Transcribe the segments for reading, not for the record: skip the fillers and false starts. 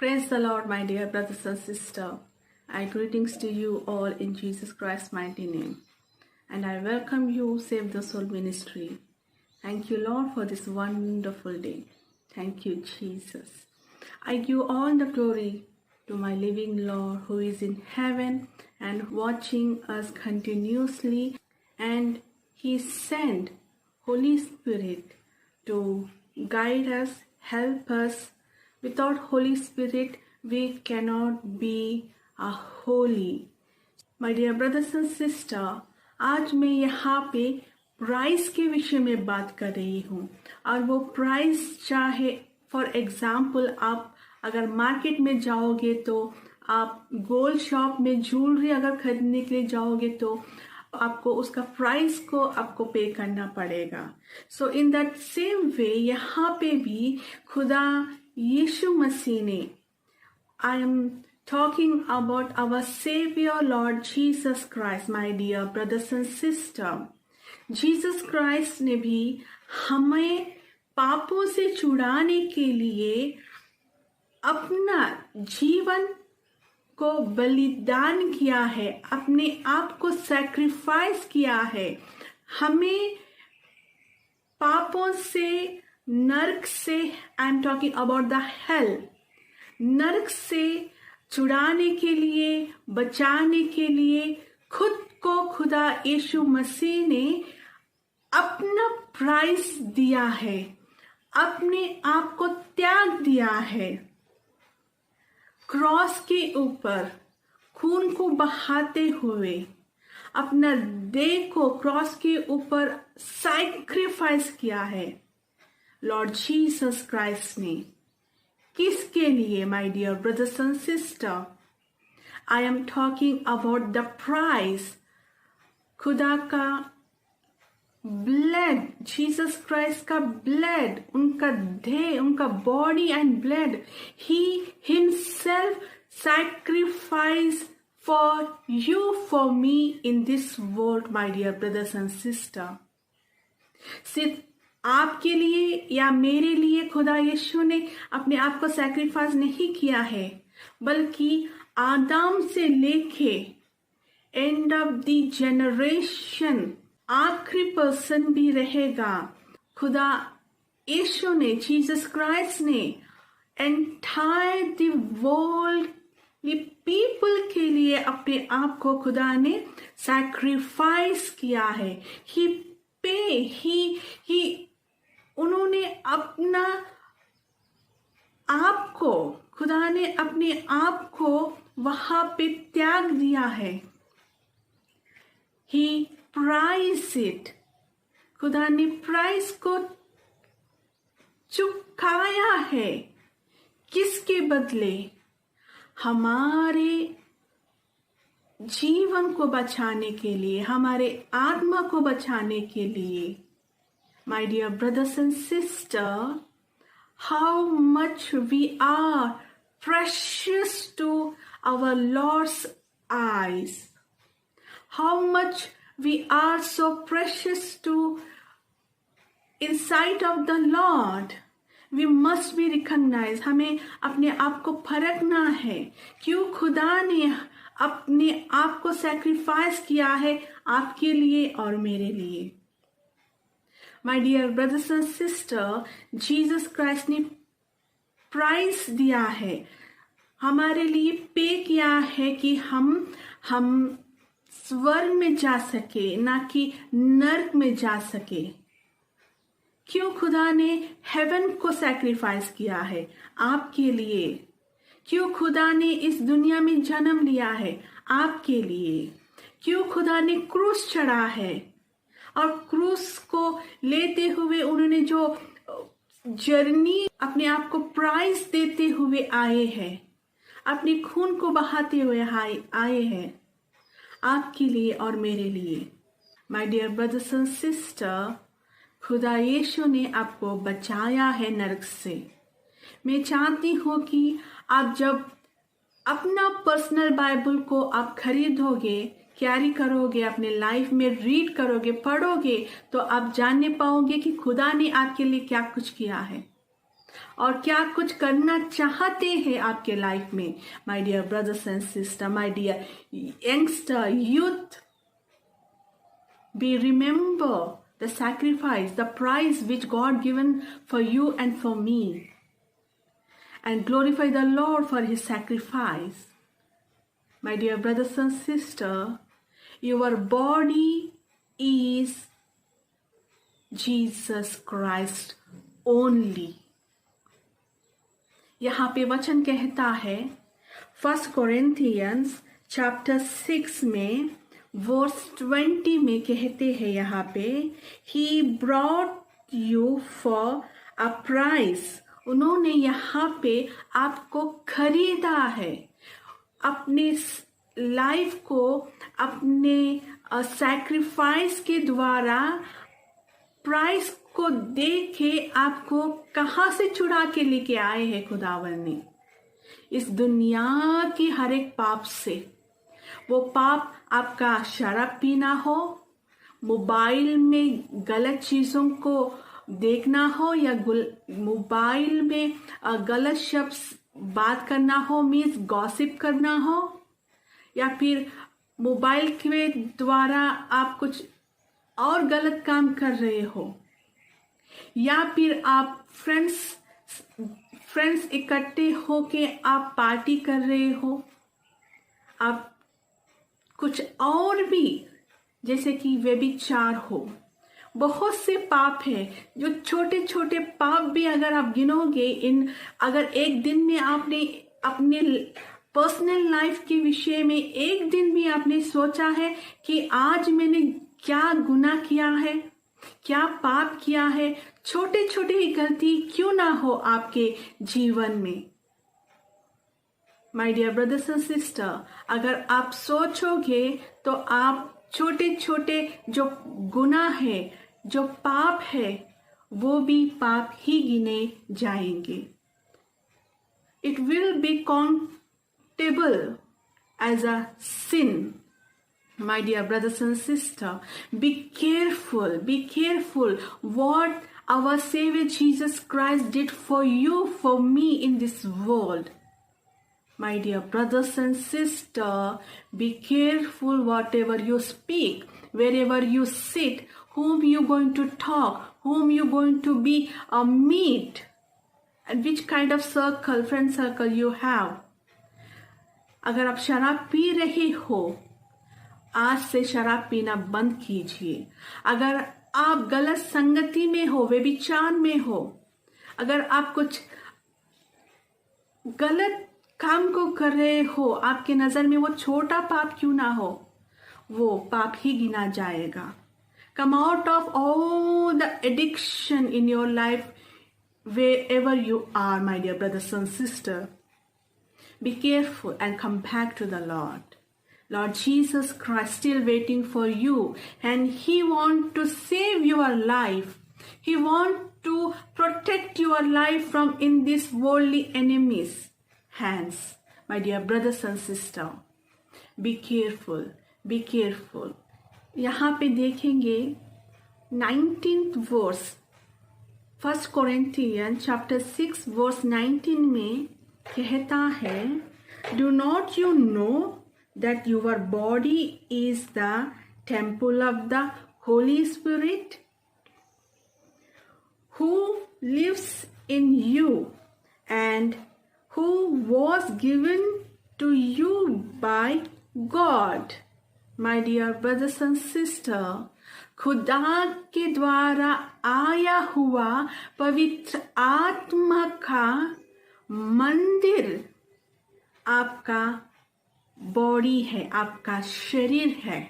Praise the Lord, my dear brothers and sisters. I greetings to you all in Jesus Christ's mighty name. And I welcome you, Save the Soul Ministry. Thank you, Lord, for this wonderful day. Thank you, Jesus. I give all the glory to my living Lord who is in heaven and watching us continuously. And He sent Holy Spirit to guide us, help us. Without Holy Spirit, we cannot be holy. My dear brothers and sisters, आज मैं यहाँ पे price के विषय में बात कर रही हूँ और वो प्राइस चाहे फॉर एग्जाम्पल आप अगर मार्केट में जाओगे तो आप गोल्ड शॉप में ज्वेलरी अगर खरीदने के लिए जाओगे तो आपको उसका प्राइस को आपको पे करना पड़ेगा. सो इन दैट सेम वे यहाँ पे भी खुदा यीशु मसीह ने I am talking about our Savior Lord Jesus Christ, my dear brothers and sisters. Jesus Christ ने भी हमें पापों से छुड़ाने के लिए अपना जीवन को बलिदान किया है, अपने आप को सैक्रिफाइस किया है. हमें पापों से, नरक से, आई am talking about the hell, नरक से छुड़ाने के लिए, बचाने के लिए खुद को खुदा यीशु मसीह ने अपना प्राइस दिया है, अपने आप को त्याग दिया है. क्रॉस के ऊपर खून को बहाते हुए अपना देह को क्रॉस के ऊपर सैक्रिफाइस किया है लॉर्ड जीसस क्राइस्ट ने. किसके लिए, my dear brothers and sister? I am talking about the price. खुदा का ब्लड, जीसस क्राइस्ट का ब्लड, उनका देह, उनका body and blood, he himself sacrifice for you, for me in this world, my dear brothers and sister. सिर्फ आपके लिए या मेरे लिए खुदा यीशु ने अपने आप को सैक्रिफाइस नहीं किया है, बल्कि आदम से लेके एंड ऑफ द जनरेशन, आखिरी पर्सन भी रहेगा, खुदा यीशु ने, जीसस क्राइस्ट ने एंटायर द वर्ल्ड पीपल के लिए अपने आप को खुदा ने सैक्रिफाइस किया है. उन्होंने अपना आप को, खुदा ने अपने आप को वहां पे त्याग दिया है. ही प्राइस इट, खुदा ने प्राइस को चुकाया है. किसके बदले? हमारे जीवन को बचाने के लिए, हमारे आत्मा को बचाने के लिए. My dear brothers and sisters, how much we are precious to our Lord's eyes. How much we are so precious to in sight of the Lord. We must be recognized. हमें अपने आप को परखना है. क्यों खुदा ने अपने आप को सैक्रिफाइस किया है आपके लिए और मेरे लिए. My dear brothers and sisters, Jesus Christ ने प्राइस दिया है, हमारे लिए पे किया है कि हम स्वर्ग में जा सके, ना कि नरक में जा सके. क्यों खुदा ने हेवन को सैक्रिफाइस किया है आपके लिए? क्यों खुदा ने इस दुनिया में जन्म लिया है आपके लिए? क्यों खुदा ने क्रूस चढ़ा है और क्रूस को लेते हुए उन्होंने जो जर्नी अपने आप को प्राइस देते हुए आए हैं, अपने खून को बहाते हुए आए हैं आपके लिए और मेरे लिए. My dear brothers and sister, खुदा यीशु ने आपको बचाया है नरक से. मैं चाहती हूँ कि आप जब अपना पर्सनल बाइबल को आप खरीदोगे, कैरी करोगे, अपने लाइफ में रीड करोगे, पढ़ोगे, तो आप जानने पाओगे कि खुदा ने आपके लिए क्या कुछ किया है. और क्या कुछ करना चाहते हैं आपके लाइफ में, my dear brothers and sister, my dear youngster, youth, be remember the sacrifice, the price which God given for you and for me, and glorify the Lord for his sacrifice. My dear brothers and sisters, your body is Jesus Christ only. यहाँ पे वचन कहता है 1 Corinthians chapter 6 में verse 20 में कहते हैं यहाँ पे, He brought you for a price. उन्होंने यहाँ पे आपको खरीदा है, अपने लाइफ को अपने सैक्रिफाइस के द्वारा प्राइस को दे के आपको कहाँ से चुरा के लेके आए हैं खुदावन ने, इस दुनिया की हर एक पाप से। वो पाप आपका शराब पीना हो, मोबाइल में गलत चीज़ों को देखना हो, या मोबाइल में गलत शब्द बात करना हो, मीन्स गॉसिप करना हो, या फिर मोबाइल के द्वारा आप कुछ और गलत काम कर रहे हो, या फिर आप फ्रेंड्स इकट्ठे होके आप पार्टी कर रहे हो, आप कुछ और भी जैसे कि व्यभिचार हो। बहुत से पाप है, जो छोटे छोटे पाप भी अगर आप गिनोगे, अगर एक दिन में आपने अपने पर्सनल लाइफ के विषय में एक दिन भी आपने सोचा है कि आज मैंने क्या गुनाह किया है, क्या पाप किया है, छोटे छोटे ही गलती क्यों ना हो आपके जीवन में। My dear brothers and sister, अगर आप सोचोगे तो आप छोटे छोटे जो गुनाह है, जो पाप है, वो भी पाप ही गिने जाएंगे। It will be countable as a sin. My dear brothers and sisters, be careful what our Savior Jesus Christ did for you, for me in this world. My dear brothers and sisters, be careful whatever you speak, wherever you sit, whom you going to talk, whom you going to be meet, and which kind of circle, friend circle you have. अगर आप शराब P रहे हो, आज से शराब पीना बंद कीजिए। अगर आप गलत संगति में हो, व्यभिचार में हो, अगर आप कुछ गलत काम को कर रहे हो, आपके नजर में वो छोटा पाप क्यों ना हो, वो पाप ही गिना जाएगा। Come out of all the addiction in your life, wherever you are, my dear brothers and sisters. Be careful and come back to the Lord. Lord Jesus Christ still waiting for you, and He want to save your life. He want to protect your life from in this worldly enemies hands. My dear brothers and sisters, be careful, be careful. यहाँ पे देखेंगे 19th verse, 1 Corinthians chapter 6 verse 19 में कहता है, Do not you know that your body is the temple of the Holy Spirit, who lives in you and who was given to you by God. My dear brothers and sisters, खुदा के द्वारा आया हुआ पवित्र आत्मा का मंदिर आपका बॉडी है, आपका शरीर है।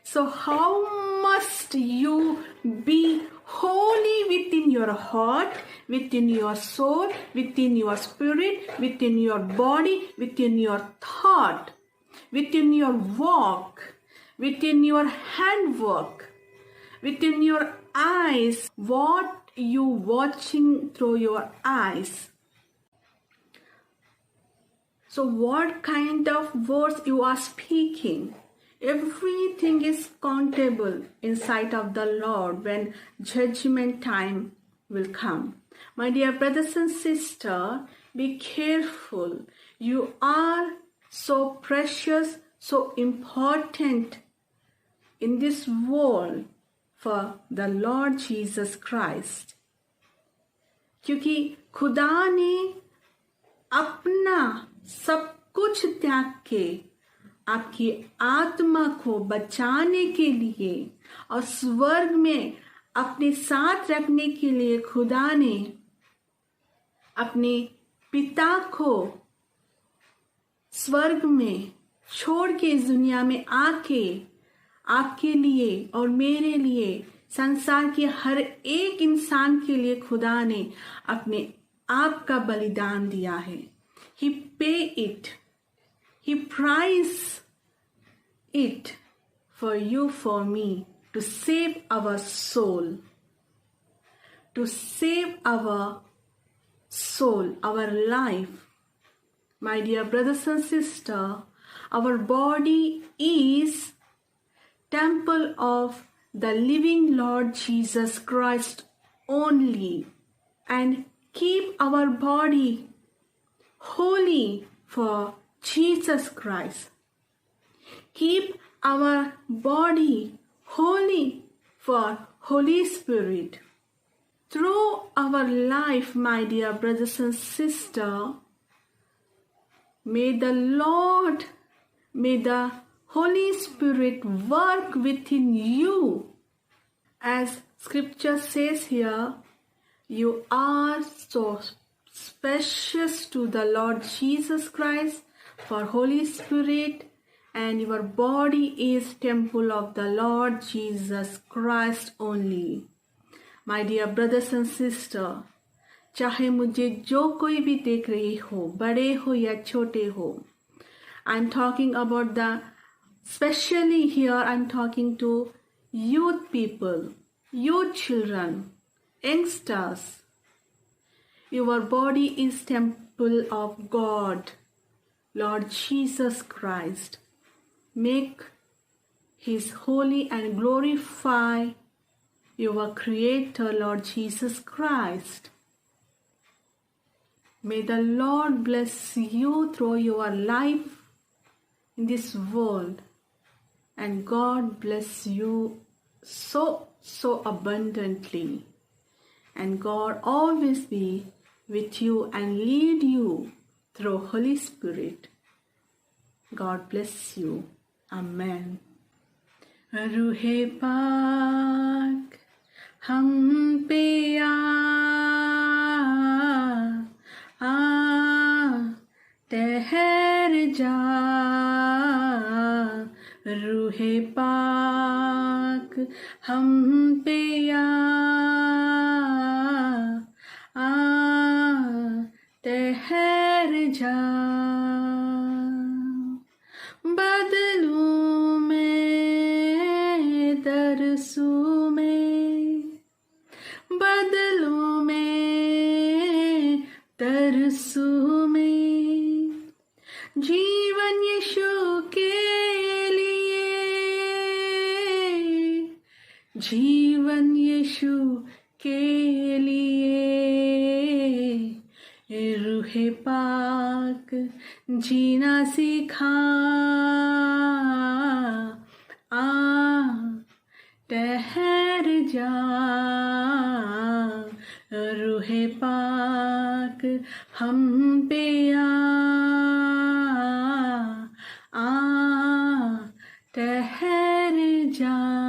So how must you be holy within your heart, within your soul, within your spirit, within your body, within your thought, within your walk, within your handwork, within your eyes, what you watching through your eyes. So what kind of words you are speaking? Everything is countable in sight of the Lord when judgment time will come. My dear brothers and sisters, be careful. You are so precious, so important in this world for the Lord Jesus Christ. क्योंकि खुदा ने अपना सब कुछ त्याग के आपकी आत्मा को बचाने के लिए और स्वर्ग में अपने साथ रखने के लिए खुदा ने अपने पिता को स्वर्ग में छोड़ के इस दुनिया में आके आपके लिए और मेरे लिए, संसार के हर एक इंसान के लिए खुदा ने अपने आप का बलिदान दिया है. He paid it. He priced it for you, for me, to save our soul. To save our soul, our life. My dear brothers and sisters, our body is temple of the living Lord Jesus Christ only, and keep our body holy for Jesus Christ. Keep our body holy for Holy Spirit. Through our life, my dear brothers and sisters, may the Lord, may the Holy Spirit work within you. As scripture says here, you are so precious to the Lord Jesus Christ for Holy Spirit, and your body is temple of the Lord Jesus Christ only. My dear brothers and sisters, चाहे मुझे जो कोई भी देख रही हो, बड़े हो या छोटे हो, I'm talking about especially here I'm talking to youth people, youth children, youngsters. Your body is temple of God, Lord Jesus Christ. Make His holy and glorify your Creator, Lord Jesus Christ. May the Lord bless you through your life in this world, and God bless you so abundantly, and God always be with you and lead you through Holy Spirit. God bless you. Amen. रूहे पाक हम पे ठहर जा, रूहे पाक हम पे ठहर जा. बदलूं मैं तरसूं मैं, बदलूं मैं तरसूं मैं, जीवन यीशु के लिए, जीवन यीशु के लिए. रूहे पाक जीना सीखा, ठहर जा, रूहे पाक हम पे ठहर जा.